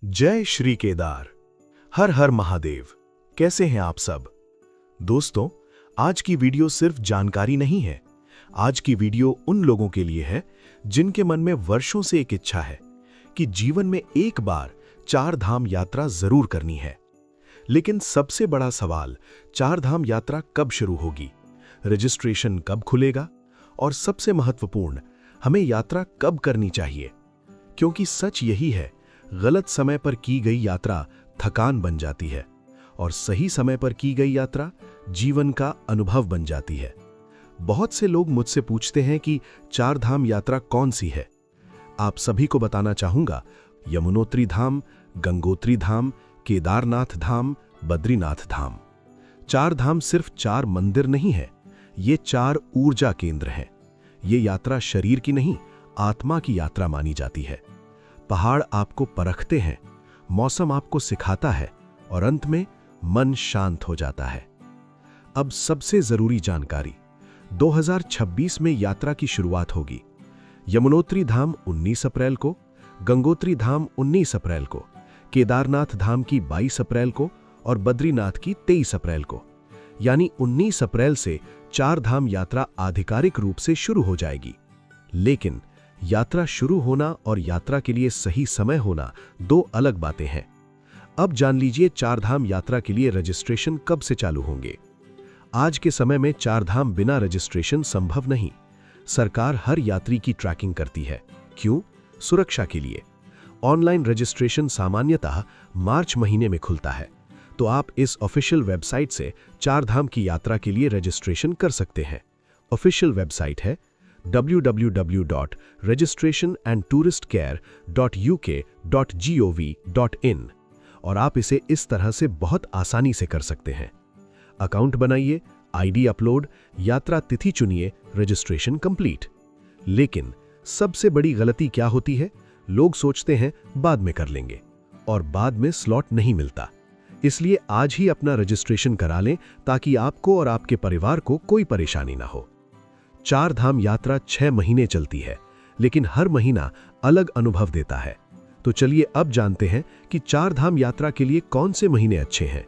जय श्री केदार। हर हर महादेव। कैसे हैं आप सब दोस्तों? आज की वीडियो सिर्फ जानकारी नहीं है। आज की वीडियो उन लोगों के लिए है जिनके मन में वर्षों से एक इच्छा है कि जीवन में एक बार चार धाम यात्रा जरूर करनी है। लेकिन सबसे बड़ा सवाल, चार धाम यात्रा कब शुरू होगी, रजिस्ट्रेशन कब खुलेगा और सबसे महत्वपूर्ण, हमें यात्रा कब करनी चाहिए? क्योंकि सच यही है, गलत समय पर की गई यात्रा थकान बन जाती है और सही समय पर की गई यात्रा जीवन का अनुभव बन जाती है। बहुत से लोग मुझसे पूछते हैं कि चार धाम यात्रा कौन सी है। आप सभी को बताना चाहूंगा, यमुनोत्री धाम, गंगोत्री धाम, केदारनाथ धाम, बद्रीनाथ धाम। चार धाम सिर्फ चार मंदिर नहीं है, ये चार ऊर्जा केंद्र हैं। ये यात्रा शरीर की नहीं, आत्मा की यात्रा मानी जाती है। पहाड़ आपको परखते हैं, मौसम आपको सिखाता है और अंत में मन शांत हो जाता है। अब सबसे जरूरी जानकारी, 2026 में यात्रा की शुरुआत होगी। यमुनोत्री धाम 19 अप्रैल को, गंगोत्री धाम 19 अप्रैल को, केदारनाथ धाम की 22 अप्रैल को और बद्रीनाथ की 23 अप्रैल को। यानी 19 अप्रैल से चार धाम यात्रा आधिकारिक रूप से शुरू हो जाएगी। लेकिन यात्रा शुरू होना और यात्रा के लिए सही समय होना दो अलग बातें हैं। अब जान लीजिए चार धाम यात्रा के लिए रजिस्ट्रेशन कब से चालू होंगे। आज के समय में चार धाम बिना रजिस्ट्रेशन संभव नहीं। सरकार हर यात्री की ट्रैकिंग करती है। क्यों? सुरक्षा के लिए। ऑनलाइन रजिस्ट्रेशन सामान्यतः मार्च महीने में खुलता है, तो आप इस ऑफिशियल वेबसाइट से चार धाम की यात्रा के लिए रजिस्ट्रेशन कर सकते हैं। ऑफिशियल वेबसाइट है www.registrationandtouristcare.uk.gov.in और आप इसे इस तरह से बहुत आसानी से कर सकते हैं। अकाउंट बनाइए, आईडी अपलोड, यात्रा तिथि चुनिए, रजिस्ट्रेशन कंप्लीट। लेकिन सबसे बड़ी गलती क्या होती है? लोग सोचते हैं बाद में कर लेंगे और बाद में स्लॉट नहीं मिलता। इसलिए आज ही अपना रजिस्ट्रेशन करा लें ताकि आपको और आपके परिवार को कोई परेशानी ना हो। चार धाम यात्रा 6 महीने चलती है, लेकिन हर महीना अलग अनुभव देता है। तो चलिए अब जानते हैं कि चार धाम यात्रा के लिए कौन से महीने अच्छे हैं।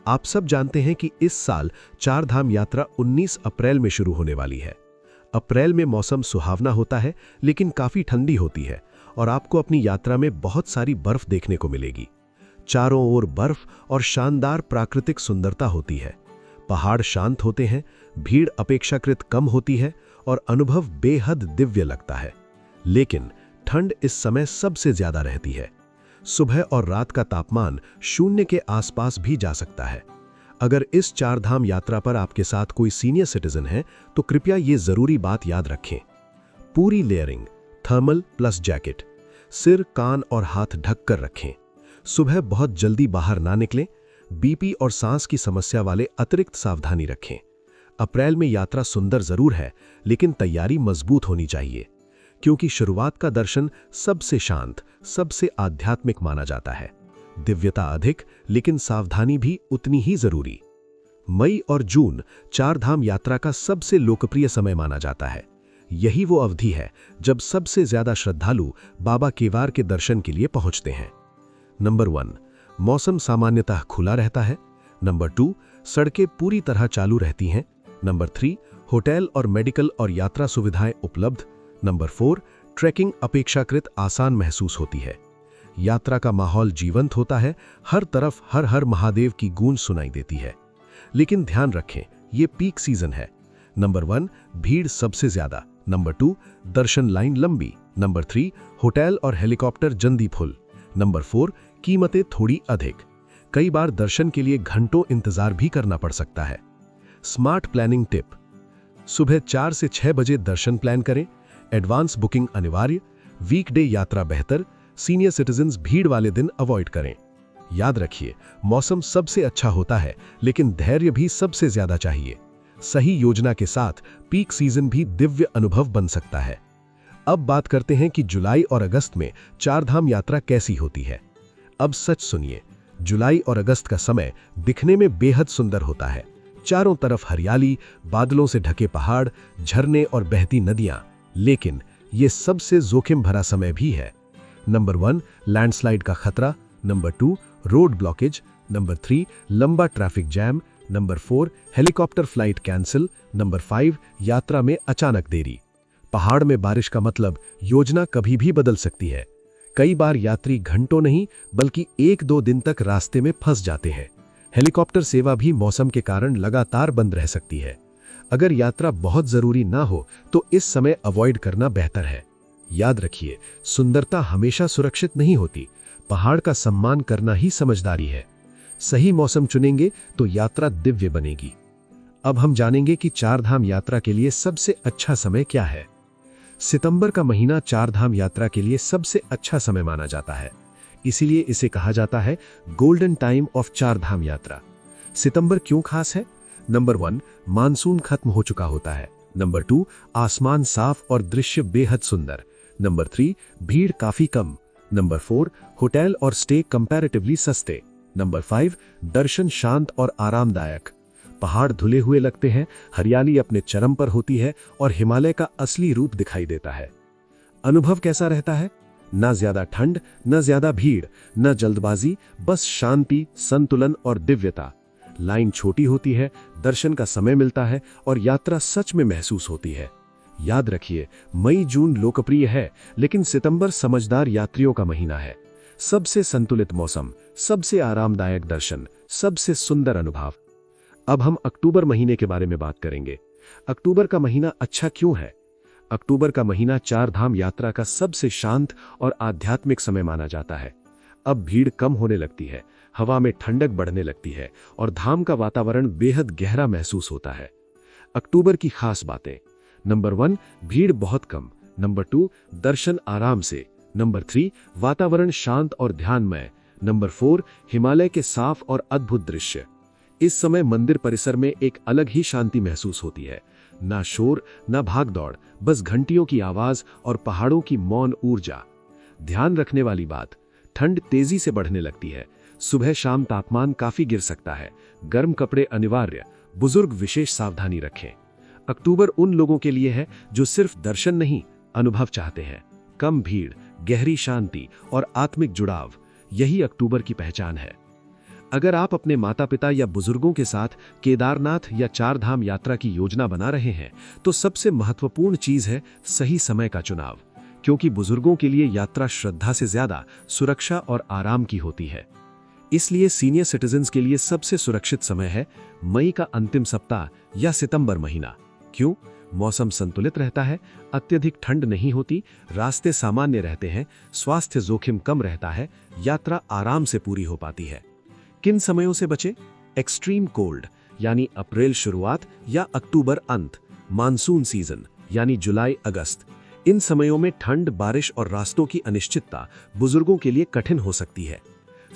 आप सब जानते हैं कि इस साल चार धाम यात्रा 19 अप्रैल में शुरू होने वाली है। अप्रैल में मौसम सुहावना होता है, लेकिन काफी ठंडी होती है और आपको अपनी यात्रा में बहुत सारी बर्फ देखने को मिलेगी। चारों ओर बर्फ और शानदार प्राकृतिक सुंदरता होती है। पहाड़ शांत होते हैं, भीड़ अपेक्षाकृत कम होती है और अनुभव बेहद दिव्य लगता है। लेकिन ठंड इस समय सबसे ज्यादा रहती है। सुबह और रात का तापमान 0 के आसपास भी जा सकता है। अगर इस चार धाम यात्रा पर आपके साथ कोई सीनियर सिटीजन है तो कृपया ये जरूरी बात याद रखें। पूरी लेयरिंग, थर्मल प्लस जैकेट, सिर, कान और हाथ ढक कर रखें। सुबह बहुत जल्दी बाहर ना निकलें। बीपी और सांस की समस्या वाले अतिरिक्त सावधानी रखें। अप्रैल में यात्रा सुंदर जरूर है, लेकिन तैयारी मजबूत होनी चाहिए, क्योंकि शुरुआत का दर्शन सबसे शांत, सबसे आध्यात्मिक माना जाता है। दिव्यता अधिक, लेकिन सावधानी भी उतनी ही जरूरी। मई और जून चार धाम यात्रा का सबसे लोकप्रिय समय माना जाता है। यही वो अवधि है जब सबसे ज्यादा श्रद्धालु बाबा केदार के दर्शन के लिए पहुंचते हैं। नंबर 1, मौसम सामान्यतः खुला रहता है। नंबर 2, सड़कें पूरी तरह चालू रहती हैं। नंबर 3, होटल और मेडिकल और यात्रा सुविधाएं उपलब्ध। नंबर 4, ट्रैकिंग अपेक्षाकृत आसान महसूस होती है। यात्रा का माहौल जीवंत होता है, हर तरफ हर हर महादेव की गूंज सुनाई देती है। लेकिन ध्यान रखें, ये पीक सीजन है। नंबर 1, भीड़ सबसे ज्यादा। नंबर 2, दर्शन लाइन लंबी। नंबर 3, होटल और हेलीकॉप्टर जल्दी फुल। नंबर 4, कीमतें थोड़ी अधिक। कई बार दर्शन के लिए घंटों इंतजार भी करना पड़ सकता है। स्मार्ट प्लानिंग टिप: सुबह 4 से 6 बजे दर्शन प्लान करें। एडवांस बुकिंग अनिवार्य। वीकडे यात्रा बेहतर। सीनियर सिटीजन्स भीड़ वाले दिन अवॉइड करें। याद रखिए, मौसम सबसे अच्छा होता है, लेकिन धैर्य भी सबसे ज्यादा चाहिए। सही योजना के साथ पीक सीजन भी दिव्य अनुभव बन सकता है। अब बात करते हैं कि जुलाई और अगस्त में चार धाम यात्रा कैसी होती है। अब सच सुनिए, जुलाई और अगस्त का समय दिखने में बेहद सुंदर होता है। चारों तरफ हरियाली, बादलों से ढके पहाड़, झरने और बहती नदियां। लेकिन ये सबसे जोखिम भरा समय भी है। नंबर 1, लैंडस्लाइड का खतरा। नंबर 2 रोड ब्लॉकेज, नंबर 3 लंबा traffic jam, number 4 helicopter flight cancel, number 5 यात्रा में अचानक देरी। पहाड़ में बारिश का मतलब योजना कभी भी बदल सकती है। कई बार यात्री घंटों नहीं बल्कि 1-2 दिन तक रास्ते में फंस जाते हैं। हेलीकॉप्टर सेवा भी मौसम के कारण लगातार बंद रह सकती है। अगर यात्रा बहुत जरूरी ना हो तो इस समय अवॉइड करना बेहतर है। याद रखिए, सुंदरता हमेशा सुरक्षित नहीं होती। पहाड़ का सम्मान करना ही समझदारी है। सही मौसम चुनेंगे तो यात्रा दिव्य बनेगी। अब हम जानेंगे कि चारधाम यात्रा के लिए सबसे अच्छा समय क्या है। सितंबर का महीना चारधाम यात्रा के लिए सबसे अच्छा समय माना जाता है। इसीलिए इसे कहा जाता है गोल्डन टाइम ऑफ चारधाम यात्रा। सितंबर क्यों खास है? नंबर 1 मानसून खत्म हो चुका होता है। नंबर 2 आसमान साफ और दृश्य बेहद सुंदर। नंबर 3 भीड़ काफी कम। नंबर 4 होटल और स्टे कंपैरेटिवली सस्ते। नंबर 5 दर्शन शांत और आरामदायक। पहाड़ धुले हुए लगते हैं, हरियाली अपने चरम पर होती है और हिमालय का असली रूप दिखाई देता है। अनुभव कैसा रहता है? ना ज्यादा ठंड, न ज्यादा भीड़, न जल्दबाजी, बस शांति, संतुलन और दिव्यता। लाइन छोटी होती है, दर्शन का समय मिलता है और यात्रा सच में महसूस होती है। याद रखिए, मई जून लोकप्रिय है, लेकिन सितंबर समझदार यात्रियों का महीना है। सबसे संतुलित मौसम, सबसे आरामदायक दर्शन, सबसे सुंदर अनुभव। अब हम अक्टूबर महीने के बारे में बात करेंगे। अक्टूबर का महीना अच्छा क्यों है? अक्टूबर का महीना चारधाम यात्रा का सबसे शांत और आध्यात्मिक समय माना जाता है। अब भीड़ कम होने लगती है, हवा में ठंडक बढ़ने लगती है और धाम का वातावरण बेहद गहरा महसूस होता है। अक्टूबर की खास बातें: नंबर 1 भीड़ बहुत कम। नंबर 2 दर्शन आराम से। नंबर 3 वातावरण शांत और ध्यानमय। नंबर 4 हिमालय के साफ और अद्भुत दृश्य। इस समय मंदिर परिसर में एक अलग ही शांति महसूस होती है। ना शोर, ना भागदौड़, बस घंटियों की आवाज और पहाड़ों की मौन ऊर्जा। ध्यान रखने वाली बात: ठंड तेजी से बढ़ने लगती है। सुबह शाम तापमान काफी गिर सकता है। गर्म कपड़े अनिवार्य। बुजुर्ग विशेष सावधानी रखें। अक्टूबर उन लोगों के लिए है जो सिर्फ दर्शन नहीं, अनुभव चाहते हैं। कम भीड़, गहरी शांति और आत्मिक जुड़ाव, यही अक्टूबर की पहचान है। अगर आप अपने माता पिता या बुजुर्गों के साथ केदारनाथ या चारधाम यात्रा की योजना बना रहे हैं, तो सबसे महत्वपूर्ण चीज है सही समय का चुनाव, क्योंकि बुजुर्गों के लिए यात्रा श्रद्धा से ज्यादा सुरक्षा और आराम की होती है। इसलिए सीनियर सिटीजन्स के लिए सबसे सुरक्षित समय है मई का अंतिम सप्ताह या सितंबर महीना। क्यों? मौसम संतुलित रहता है, अत्यधिक ठंड नहीं होती, रास्ते सामान्य रहते हैं, स्वास्थ्य जोखिम कम रहता है, यात्रा आराम से पूरी हो पाती है। किन समयों से बचे? एक्सट्रीम कोल्ड यानी अप्रैल शुरुआत या अक्टूबर अंत, मानसून सीजन यानी जुलाई अगस्त। इन समयों में ठंड, बारिश और रास्तों की अनिश्चितता बुजुर्गों के लिए कठिन हो सकती है।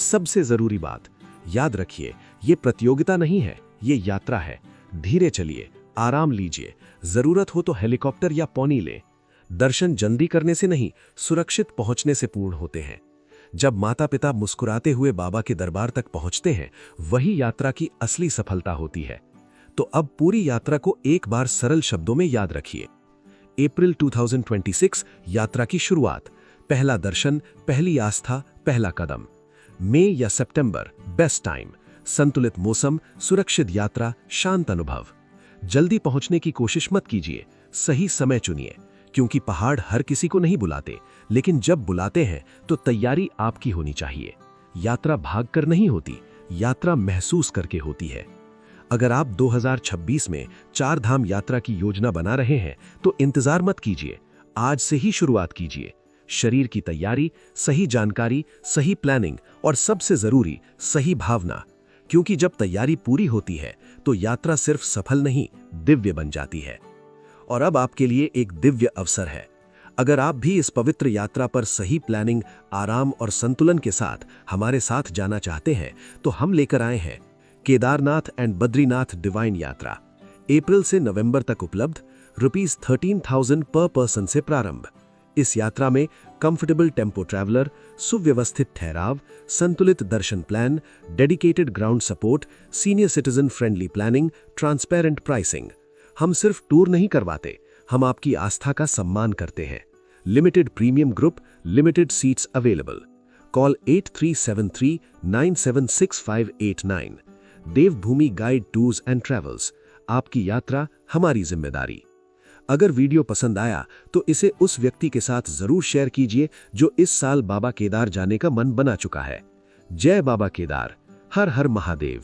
सबसे जरूरी बात, याद रखिए, ये प्रतियोगिता नहीं है, ये यात्रा है। धीरे चलिए, आराम लीजिए, जरूरत हो तो हेलीकॉप्टर या पौनी लें। दर्शन जल्दी करने से नहीं, सुरक्षित पहुंचने से पूर्ण होते हैं। जब माता पिता मुस्कुराते हुए बाबा के दरबार तक पहुंचते हैं, वही यात्रा की असली सफलता होती है। तो अब पूरी यात्रा को एक बार सरल शब्दों में याद रखिए। अप्रैल 2026 यात्रा की शुरुआत, पहला दर्शन, पहली आस्था, पहला कदम। मई या सितंबर बेस्ट टाइम, संतुलित मौसम, सुरक्षित यात्रा, शांत अनुभव। जल्दी पहुंचने की कोशिश मत कीजिए, सही समय चुनिए, क्योंकि पहाड़ हर किसी को नहीं बुलाते, लेकिन जब बुलाते हैं तो तैयारी आपकी होनी चाहिए। यात्रा भागकर नहीं होती, यात्रा महसूस करके होती है। अगर आप 2026 में चारधाम यात्रा की योजना बना रहे हैं तो इंतजार मत कीजिए, आज से ही शुरुआत कीजिए। शरीर की तैयारी, सही जानकारी, सही प्लानिंग और सबसे जरूरी सही भावना, क्योंकि जब तैयारी पूरी होती है तो यात्रा सिर्फ सफल नहीं, दिव्य बन जाती है। और अब आपके लिए एक दिव्य अवसर है। अगर आप भी इस पवित्र यात्रा पर सही प्लानिंग, आराम और संतुलन के साथ हमारे साथ जाना चाहते हैं, तो हम लेकर आए हैं केदारनाथ एंड बद्रीनाथ डिवाइन यात्रा। अप्रैल से नवंबर तक उपलब्ध, ₹13,000 पर पर्सन से प्रारंभ। इस यात्रा में कंफर्टेबल टेम्पो ट्रैवलर, सुव्यवस्थित ठहराव, संतुलित दर्शन plan, dedicated ground support, senior citizen friendly planning, transparent pricing. हम सिर्फ टूर नहीं करवाते, हम आपकी आस्था का सम्मान करते हैं। Limited premium group, limited seats available. Call 8373976589। Devbhoomi guide tours and travels, आपकी यात्रा हमारी जिम्मेदारी। अगर वीडियो पसंद आया तो इसे उस व्यक्ति के साथ जरूर शेयर कीजिए जो इस साल बाबा केदार जाने का मन बना चुका है। जय बाबा केदार, हर हर महादेव।